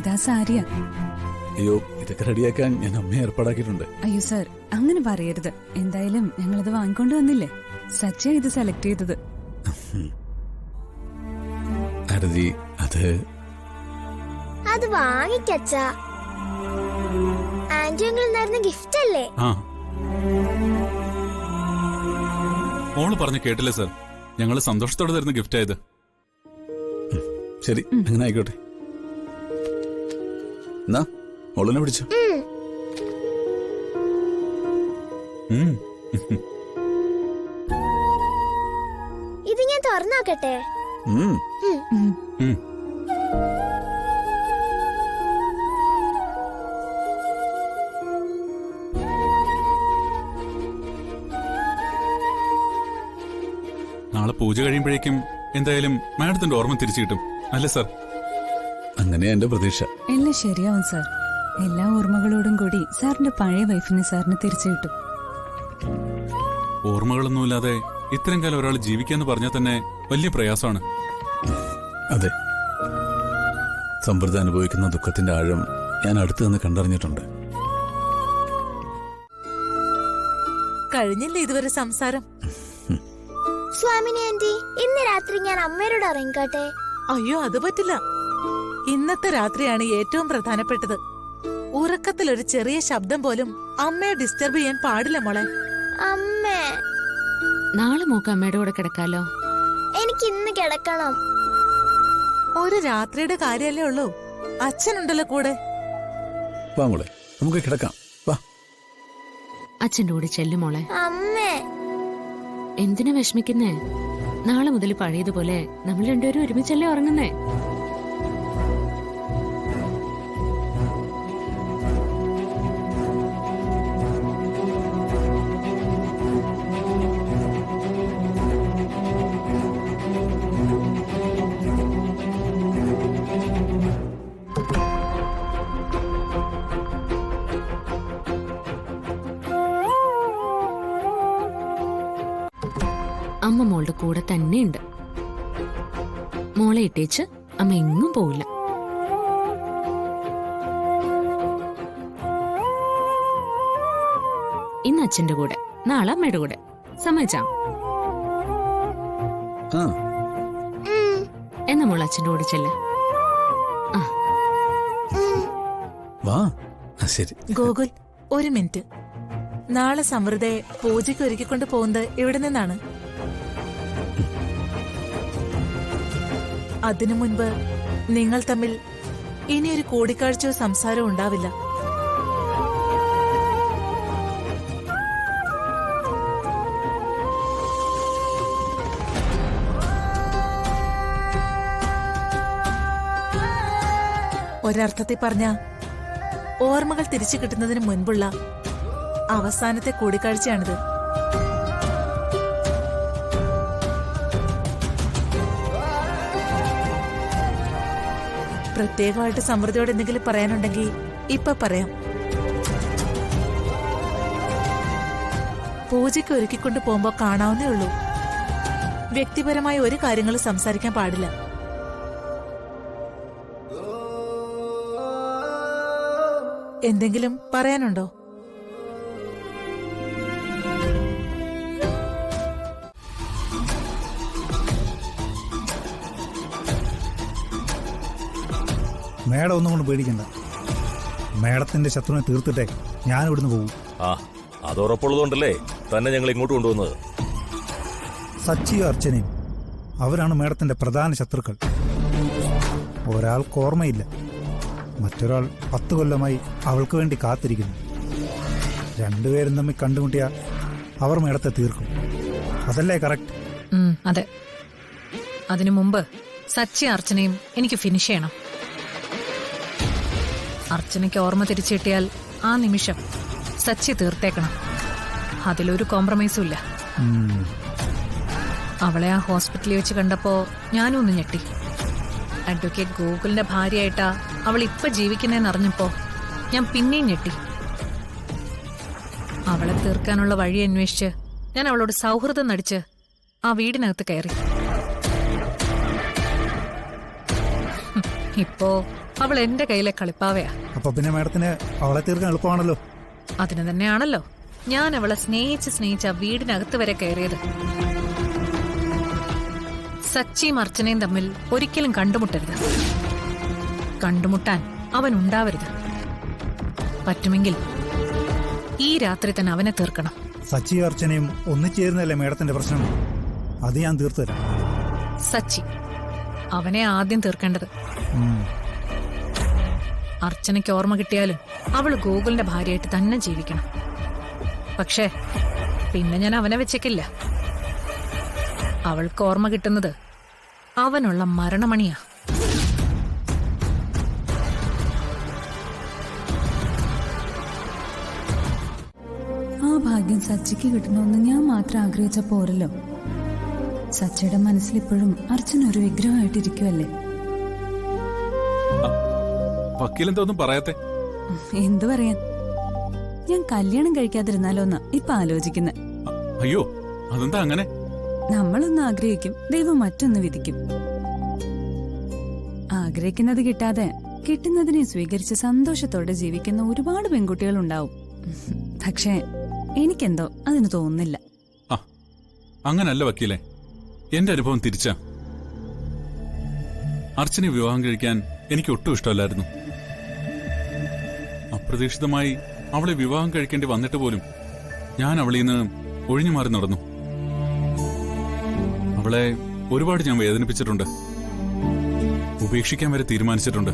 ഇതാ സാരിയാ. അയ്യോ, ഇതൊക്കെ റെഡിയാക്കാൻ ഞാൻ അമ്മയെ ഏർപ്പാടാക്കിയിട്ടുണ്ട്. അയ്യോ സർ, അങ്ങനെ പറയരുത്. എന്തായാലും ഞങ്ങളത് വാങ്ങിക്കൊണ്ട് വന്നില്ലേ. സച്ച ഇത് സെലക്ട് ചെയ്തത്. ആരതി, അത് വാങ്ങിക്കച്ച. ആന്റി അങ്കിൾ നേരുന്ന ഗിഫ്റ്റ് അല്ലേ? മോള് പറഞ്ഞു കേട്ടില്ലേ സർ, ഞങ്ങള് സന്തോഷത്തോടെ തരുന്ന ഗിഫ്റ്റ് ആയത്. ശരി, അങ്ങനെ ആയിക്കോട്ടെ. എന്നാ മോളിനെ പിടിച്ചോ. ഇത് ഞാൻ തുറന്നാക്കട്ടെ? നാളെ പൂജ കഴിയുമ്പോഴേക്കും എന്തായാലും മാഡത്തിന്റെ ഓർമ്മ തിരിച്ചു കിട്ടും അല്ലേ സർ? അങ്ങനെയാ എന്റെ പ്രതീക്ഷ. എല്ലാം ശരിയാവും സാർ. എല്ലാ ഓർമ്മകളോടും കൂടി സാറിന്റെ പഴയ വൈഫിനെ സാറിന് തിരിച്ചു കിട്ടും. ഓർമ്മകളൊന്നുമില്ലാതെ ഇത്രയും കാലം ഒരാൾ ജീവിക്കാന്ന് പറഞ്ഞാൽ തന്നെ വലിയ പ്രയാസമാണ്. അതെ, സമൃദ്ധ അനുഭവിക്കുന്ന ദുഃഖത്തിന്റെ ആഴം ഞാൻ അടുത്ത് നിന്ന് കണ്ടറിഞ്ഞിട്ടുണ്ട്. കഴിഞ്ഞില്ലേ ഇതുവരെ സംസാരം? സ്വാമിനി ആന്റി, ഇന്ന് രാത്രി ഞാൻ അമ്മയോട് ഇറങ്ങിക്കോട്ടെ? അയ്യോ, അത് പറ്റില്ല. ഇന്നത്തെ രാത്രിയാണ് ഏറ്റവും പ്രധാനപ്പെട്ടത്. ഉറക്കത്തിലൊരു ചെറിയ ശബ്ദം പോലും അമ്മയെ ഡിസ്റ്റർബ് ചെയ്യാൻ പാടില്ല മോളെ. അമ്മേ, നാളെ മോക്ക് അമ്മയുടെ കൂടെ കിടക്കാലോ? എനിക്ക് ഇന്ന് കിടക്കണം. ഒരു രാത്രിയുടെ കാര്യല്ലേ ഉള്ളൂ. അച്ഛനുണ്ടല്ലോ കൂടെ. വാ മോളെ, നമുക്ക് കിടക്കാം. വാ. അച്ഛൻ്റെ കൂടെ ചെല്ലു മോളെ. അമ്മേ, എന്തിനാ വിഷമിക്കുന്നേ? നാളെ മുതൽ പഴയതുപോലെ നമ്മൾ രണ്ടുപേരും ഒരുമിച്ചല്ലേ ഉറങ്ങുന്നേ? അമ്മ മോളുടെ കൂടെ തന്നെയുണ്ട്. മോളെ ഇട്ടേച്ച് അമ്മ എങ്ങും പോവില്ല. ഇന്ന് അച്ഛന്റെ കൂടെ, നാളെ അമ്മയുടെ കൂടെ. സമ്മതിച്ചാ? എന്നാ മോൾ അച്ഛന്റെ കൂടെ ചെല്ല. ഗോകുൽ, ഒരു മിനിറ്റ്. നാളെ സമൃദ്ധയെ പൂജയ്ക്ക് ഒരുക്കിക്കൊണ്ട് പോകുന്നത് ഇവിടെ നിന്നാണ്. അതിനു മുൻപ് നിങ്ങൾ തമ്മിൽ ഇനിയൊരു കൂടിക്കാഴ്ചയോ സംസാരമോ ഉണ്ടാവില്ല. ഒരർത്ഥത്തിൽ പറഞ്ഞ ഓർമ്മകൾ തിരിച്ചു കിട്ടുന്നതിന് മുൻപുള്ള അവസാനത്തെ കൂടിക്കാഴ്ചയാണിത്. പ്രത്യേകമായിട്ട് സമൃദ്ധിയോട് എന്തെങ്കിലും പറയാനുണ്ടെങ്കിൽ ഇപ്പൊ പറയാം. പൂജയ്ക്ക് ഒരുക്കിക്കൊണ്ട് പോകുമ്പോ കാണാവുന്നേ ഉള്ളൂ. വ്യക്തിപരമായ ഒരു കാര്യങ്ങളും സംസാരിക്കാൻ പാടില്ല. എന്തെങ്കിലും പറയാനുണ്ടോ? മേഡം ഒന്നും കൊണ്ട് പേടിക്കണ്ട. മേഡത്തിന്റെ ശത്രുവിനെ തീർത്തിട്ടേ ഞാൻ ഇവിടുന്ന് പോകും. അത് ഉറപ്പുള്ളതുകൊണ്ടല്ലേ തന്നെ ഞങ്ങൾ ഇങ്ങോട്ട് കൊണ്ടുവന്നത്. സച്ചിയും അർച്ചനയും അവരാണ് മേഡത്തിന്റെ പ്രധാന ശത്രുക്കൾ. ഒരാൾക്ക് ഓർമ്മയില്ല, മറ്റൊരാൾ 10 കൊല്ലമായി അവൾക്ക് വേണ്ടി കാത്തിരിക്കുന്നു. രണ്ടുപേരും തമ്മിൽ കണ്ടുമുട്ടിയ അവർ മേഡത്തെ തീർക്കും. അതല്ലേ കറക്റ്റ്? അതെ. അതിനു മുമ്പ് സച്ചി അർച്ചനയും എനിക്ക് ഫിനിഷ് ചെയ്യണം. അർച്ചനയ്ക്ക് ഓർമ്മ തിരിച്ചു കിട്ടിയാൽ ആ നിമിഷം സച്ചി തീർത്തേക്കണം. അതിലൊരു കോംപ്രമൈസും ഇല്ല. അവളെ ആ ഹോസ്പിറ്റലിൽ വെച്ച് കണ്ടപ്പോ ഞാനും ഒന്ന് ഞെട്ടി. അഡ്വക്കേറ്റ് ഗോകുലിന്റെ ഭാര്യയായിട്ടാ അവൾ ഇപ്പൊ ജീവിക്കുന്നതെന്ന് അറിഞ്ഞപ്പോ ഞാൻ പിന്നെയും ഞെട്ടി. അവളെ തീർക്കാനുള്ള വഴി അന്വേഷിച്ച് ഞാൻ അവളോട് സൗഹൃദം നടിച്ച് ആ വീടിനകത്ത് കയറി. ഇപ്പോ അവൾ എന്റെ കയ്യിലെ കളിപ്പാവയാ. അപ്പൊ പിന്നെ മാഡത്തിന് അവളെ തീർക്കാൻ എളുപ്പമാണല്ലോ. അതിന് തന്നെയാണല്ലോ ഞാൻ അവളെ സ്നേഹിച്ച് ആ വീടിനകത്ത് വരെ കയറിയത്. സച്ചിയും അർച്ചനയും തമ്മിൽ ഒരിക്കലും കണ്ടുമുട്ടരുത്. കണ്ടുമുട്ടാൻ അവൻ ഉണ്ടാവരുത്. പറ്റുമെങ്കിൽ ഈ രാത്രി തന്നെ അവനെ തീർക്കണം. സച്ചി അർച്ചനയും ഒന്നിച്ചേരുന്നല്ലേ മാഡത്തിന്റെ പ്രശ്നം? അത് ഞാൻ തീർത്തുതരാം. സച്ചി അവനെ ആദ്യം തീർക്കേണ്ടത്. അർച്ചനയ്ക്ക് ഓർമ്മ കിട്ടിയാലും അവള് ഗോകുലിന്റെ ഭാര്യയായിട്ട് തന്നെ ജീവിക്കണം. പക്ഷേ പിന്നെ ഞാൻ അവനെ വെച്ചേക്കില്ല. അവൾക്ക് ഓർമ്മ കിട്ടുന്നത് അവനുള്ള മരണമണിയാ. ആ ഭാഗ്യം സച്ചിക്ക് കിട്ടണമെന്ന് ഞാൻ മാത്രം ആഗ്രഹിച്ച പോരല്ലോ. സച്ചിയുടെ മനസ്സിലിപ്പോഴും അർച്ചന ഒരു വിഗ്രഹമായിട്ടിരിക്കുവല്ലേ. വക്കീലെന്തോന്നും പറയാത്തെ? എന്തു പറയാൻ, ഞാൻ കല്യാണം കഴിക്കാതിരുന്നാലോന്നാ ഇപ്പൊ ആലോചിക്കുന്നെ. അയ്യോ, അതെന്താ അങ്ങനെ? നമ്മളൊന്ന് ആഗ്രഹിക്കും, ദൈവം മറ്റൊന്ന് വിധിക്കും. ആഗ്രഹിക്കുന്നത് കിട്ടാതെ കിട്ടുന്നതിനെ സ്വീകരിച്ച് സന്തോഷത്തോടെ ജീവിക്കുന്ന ഒരുപാട് പെൺകുട്ടികളുണ്ടാവും. പക്ഷേ എനിക്കെന്തോ അതിന് തോന്നുന്നില്ല. ആ, അങ്ങനല്ല വക്കീലെ, എന്റെ അനുഭവം തിരിച്ചാ. അർച്ചനെ വിവാഹം കഴിക്കാൻ എനിക്ക് ഒട്ടും ഇഷ്ടമല്ലായിരുന്നു. അപ്രതീക്ഷിതമായി അവളെ വിവാഹം കഴിക്കേണ്ടി വന്നിട്ട് പോലും ഞാൻ അവളിൽ നിന്ന് ഒഴിഞ്ഞു മാറി നടന്നു. അവളെ ഒരുപാട് ഞാൻ വേദനിപ്പിച്ചിട്ടുണ്ട്, ഉപേക്ഷിക്കാൻ വരെ തീരുമാനിച്ചിട്ടുണ്ട്.